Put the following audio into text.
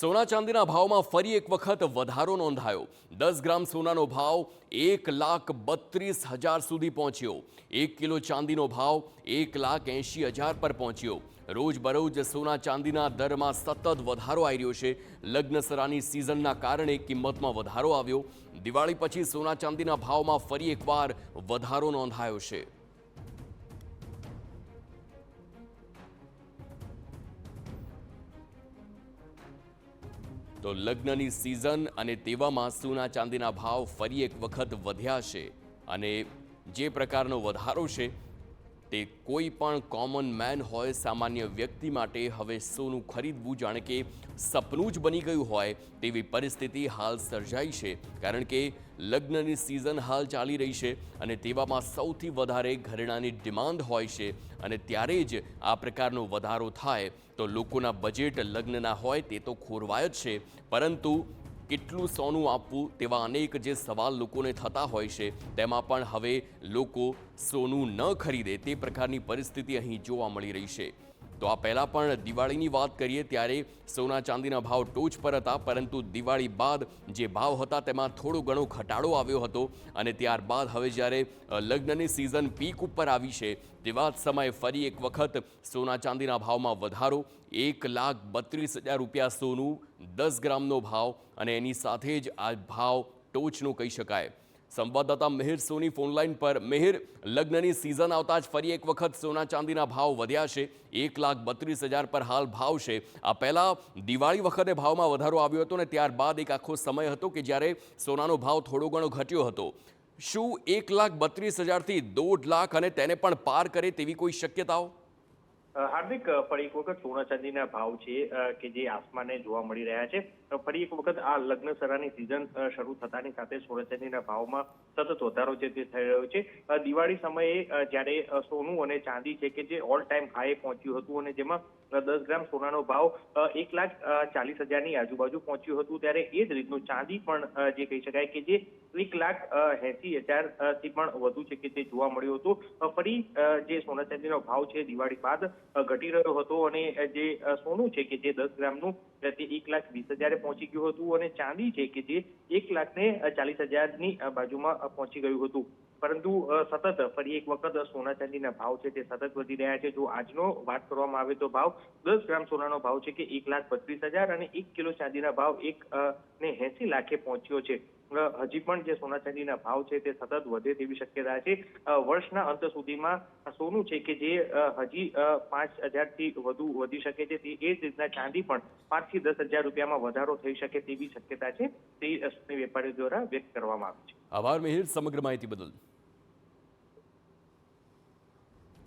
સોના ચાંદીના ભાવમાં ફરી એક વખત વધારો નોંધાયો। 10 ગ્રામ સોનાનો ભાવ 1,32,000 સુધી પહોંચ્યો। 1 કિલો ચાંદીનો ભાવ 1,80,000 પર પહોંચ્યો। રોજબરોજ સોના ચાંદીના દરમાં સતત વધારો આવી રહ્યો છે। લગ્નસરાની સિઝનના કારણે કિંમતમાં વધારો આવ્યો। દિવાળી પછી સોના ચાંદીના ભાવમાં ફરી એકવાર વધારો નોંધાયો છે। તો લગ્નની સિઝન અને તેવામાં સોના ચાંદીના ભાવ ફરી એક વખત વધ્યા છે અને જે પ્રકારનો વધારો છે તે કોઈ પણ કોમન મેન હોય, સામાન્ય વ્યક્તિ માટે હવે સોનું ખરીદવું જાણે કે સપનું જ બની ગયું હોય તેવી પરિસ્થિતિ હાલ સર્જાઈ છે। કારણ કે લગ્નની સિઝન હાલ ચાલી રહી છે અને તેવામાં સૌથી વધારે ઘરેણાંની ડિમાન્ડ હોય છે અને ત્યારે જ આ પ્રકારનો વધારો થાય તો લોકોના બજેટ લગ્નના હોય તે તો ખોરવાય જ છે, પરંતુ કેટલું સોનું આપવું તેવા અનેક જે સવાલ લોકોને થતા હોય છે તેમાં પણ હવે લોકો સોનું ન ખરીદે તે પ્રકારની પરિસ્થિતિ અહીં જોવા મળી રહી છે। તો આ પહેલાં પણ દિવાળીની વાત કરીએ ત્યારે સોના ચાંદીના ભાવ ટોચ પર હતા, પરંતુ દિવાળી બાદ જે ભાવ હતા તેમાં થોડો ઘણો ઘટાડો આવ્યો હતો અને ત્યારબાદ હવે જ્યારે લગ્નની સિઝન પીક ઉપર આવી છે તેવા જ સમયે ફરી એક વખત સોના ચાંદીના ભાવમાં વધારો। 1,32,000 રૂપિયા સોનું, 10 ગ્રામનો ભાવ અને એની સાથે જ આ ભાવ ટોચનો કહી શકાય। સંવાદદાતા મિહિર સોની ફોનલાઈન પર। મિહિર, લગ્નની સિઝન આવતા જ ફરી એક વખત સોના ચાંદીના ભાવ વધ્યા છે। 1,32,000 પર હાલ ભાવ છે। આ પહેલા દિવાળી વખતે ભાવમાં વધારો આવ્યો હતો અને ત્યારબાદ એક આખો સમય હતો કે જ્યારે સોનાનો ભાવ થોડો ઘણો ઘટ્યો હતો। શું 1,32,000થી 1.5 લાખ અને તેને પણ પાર કરે તેવી કોઈ શક્યતાઓ? હાર્દિક, ફરી એક વખત સોના ચાંદીના ભાવ છે કે જે આસમાને જોવા મળી રહ્યા છે। ફરી એક વખત આ લગ્નસરાની સિઝન શરૂ થતાની સાથે સોના ચાંદીના ભાવમાં સતત વધારો છે તે થઈ રહ્યો છે। દિવાળી સમયે જ્યારે સોનું અને ચાંદી છે કે જે ઓલ ટાઈમ હાઈ પહોંચ્યું હતું અને જેમાં 10 ગ્રામ સોનાનો ભાવ 1,40,000ની આજુબાજુ પહોંચ્યું હતું, ત્યારે એ જ રીતનું ચાંદી પણ જે કહી શકાય કે જે 1,80,000 થી પણ વધુ છે કે તે જોવા મળ્યું હતું। ફરી જે સોના ચાંદીનો ભાવ છે દિવાળી બાદ ઘટી રહ્યો હતો અને જે સોનું છે કે જે 10 ગ્રામનું તે 1,20,000 પહોંચી ગયું હતું અને ચાંદી છે કે જે 1,40,000ની બાજુમાં પહોંચી ગયું હતું। પરંતુ સતત ફરી એક વખત સોના ચાંદીના ભાવ છે તે સતત વધી રહ્યા છે। જો આજનો વાત કરવામાં આવે તો ભાવ 10 ગ્રામ સોનાનો ભાવ છે કે 1,32,000 અને 1 કિલો ચાંદીના ભાવ 1,80 લાખે પહોંચ્યો છે। હજી પણ જે સોના ચાંદીના ભાવ છે તે સતત વધે તેવી શક્યતા છે। વર્ષના અંત સુધીમાં સોનું છે કે જે હજી 5,000થી વધુ વધી શકે છે, તે એ જ રીતના ચાંદી પણ 5,000 થી 10,000 રૂપિયામાં વધારો થઈ શકે તેવી શક્યતા છે, તે વેપારીઓ દ્વારા વ્યક્ત કરવામાં આવી છે। આભાર મિહિર સમગ્ર માહિતી બદલ।